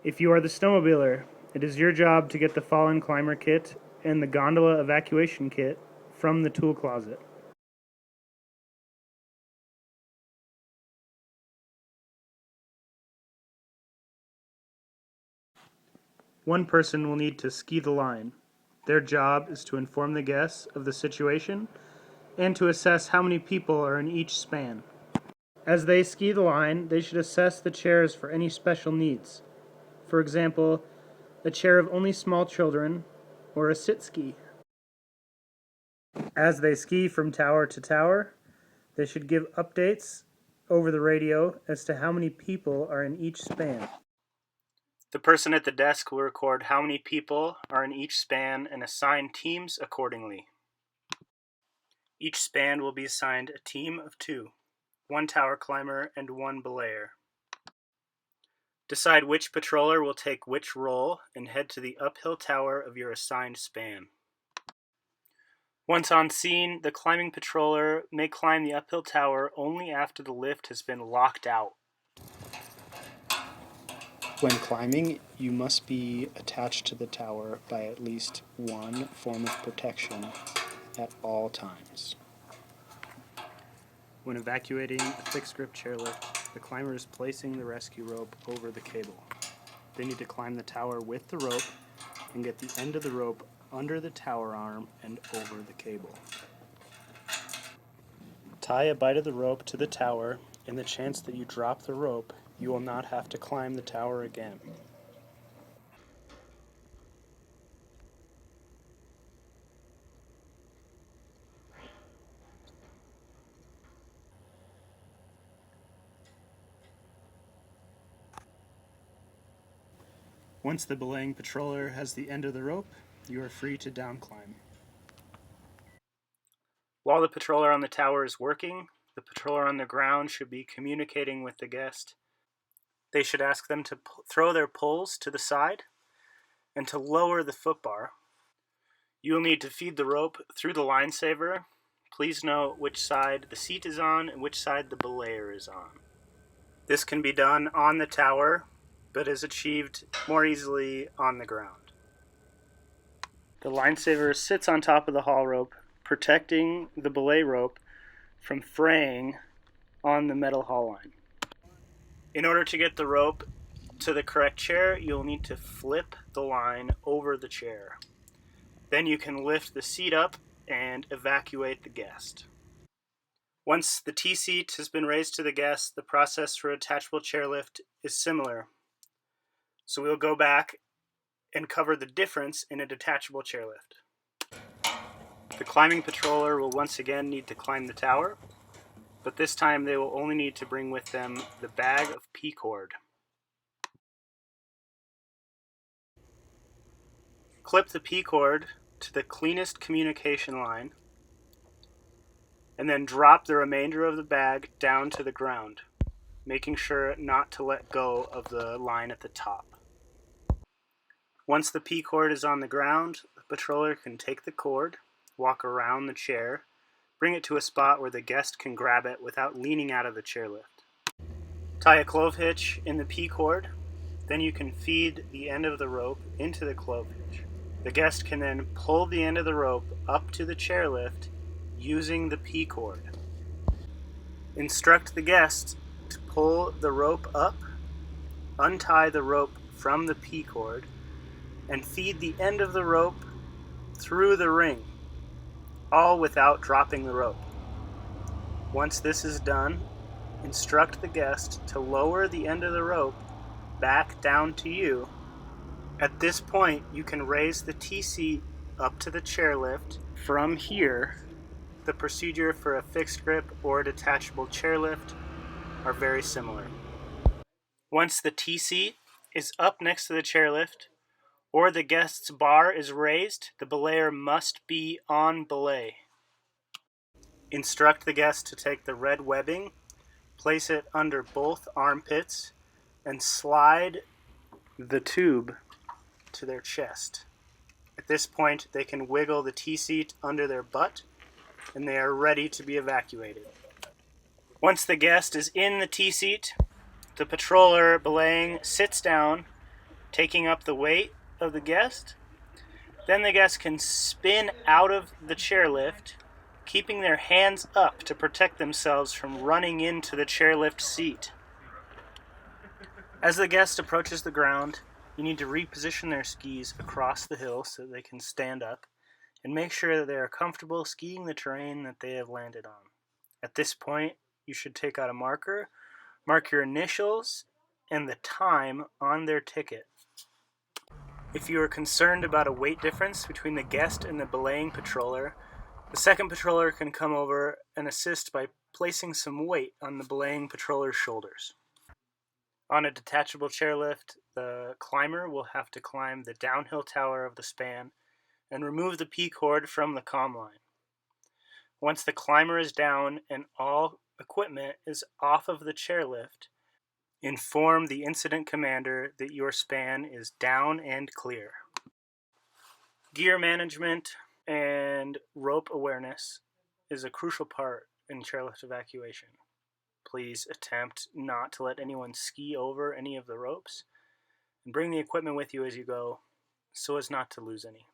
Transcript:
If you are the snowmobiler, it is your job to get the fallen climber kit and the gondola evacuation kit from the tool closet. One person will need to ski the line. Their job is to inform the guests of the situation and to assess how many people are in each span. As they ski the line, they should assess the chairs for any special needs. For example, a chair of only small children or a sit ski. As they ski from tower to tower, they should give updates over the radio as to how many people are in each span. The person at the desk will record how many people are in each span and assign teams accordingly. Each span will be assigned a team of 2, 1 tower climber and 1 belayer. Decide which patroller will take which role and head to the uphill tower of your assigned span. Once on scene, the climbing patroller may climb the uphill tower only after the lift has been locked out. When climbing, you must be attached to the tower by at least one form of protection at all times. When evacuating a fixed grip chairlift, the climber is placing the rescue rope over the cable. They need to climb the tower with the rope and get the end of the rope under the tower arm and over the cable. Tie a bight of the rope to the tower. In the chance that you drop the rope, you will not have to climb the tower again. Once the belaying patroller has the end of the rope, you are free to down climb. While the patroller on the tower is working, the patroller on the ground should be communicating with the guest. They should ask them to throw their poles to the side and to lower the foot bar. You will need to feed the rope through the line saver. Please note which side the seat is on and which side the belayer is on. This can be done on the tower, but is achieved more easily on the ground. The line saver sits on top of the haul rope, protecting the belay rope from fraying on the metal haul line. In order to get the rope to the correct chair, you'll need to flip the line over the chair. Then you can lift the seat up and evacuate the guest. Once the T-seat has been raised to the guest, the process for a detachable chairlift is similar. So we'll go back and cover the difference in a detachable chairlift. The climbing patroller will once again need to climb the tower, but this time they will only need to bring with them the bag of P-cord. Clip the P-cord to the cleanest communication line, and then drop the remainder of the bag down to the ground, making sure not to let go of the line at the top. Once the P-cord is on the ground, the patroller can take the cord, walk around the chair, bring it to a spot where the guest can grab it without leaning out of the chairlift. Tie a clove hitch in the P-cord, then you can feed the end of the rope into the clove hitch. The guest can then pull the end of the rope up to the chairlift using the P-cord. Instruct the guest to pull the rope up, untie the rope from the P-cord, and feed the end of the rope through the ring, all without dropping the rope. Once this is done, instruct the guest to lower the end of the rope back down to you. At this point, you can raise the T-seat up to the chairlift. From here, the procedure for a fixed grip or detachable chairlift are very similar. Once the T-seat is up next to the chairlift, or the guest's bar is raised, the belayer must be on belay. Instruct the guest to take the red webbing, place it under both armpits, and slide the tube to their chest. At this point, they can wiggle the T-seat under their butt, and they are ready to be evacuated. Once the guest is in the T-seat, the patroller belaying sits down taking up the weight of the guest. Then the guest can spin out of the chairlift, keeping their hands up to protect themselves from running into the chairlift seat. As the guest approaches the ground, you need to reposition their skis across the hill so they can stand up and make sure that they are comfortable skiing the terrain that they have landed on. At this point, you should take out a marker, mark your initials and the time on their ticket. If you are concerned about a weight difference between the guest and the belaying patroller, the second patroller can come over and assist by placing some weight on the belaying patroller's shoulders. On a detachable chairlift, the climber will have to climb the downhill tower of the span and remove the P-cord from the comm line. Once the climber is down and all equipment is off of the chairlift, inform the incident commander that your span is down and clear. Gear management and rope awareness is a crucial part in chairlift evacuation. Please attempt not to let anyone ski over any of the ropes, and bring the equipment with you as you go so as not to lose any.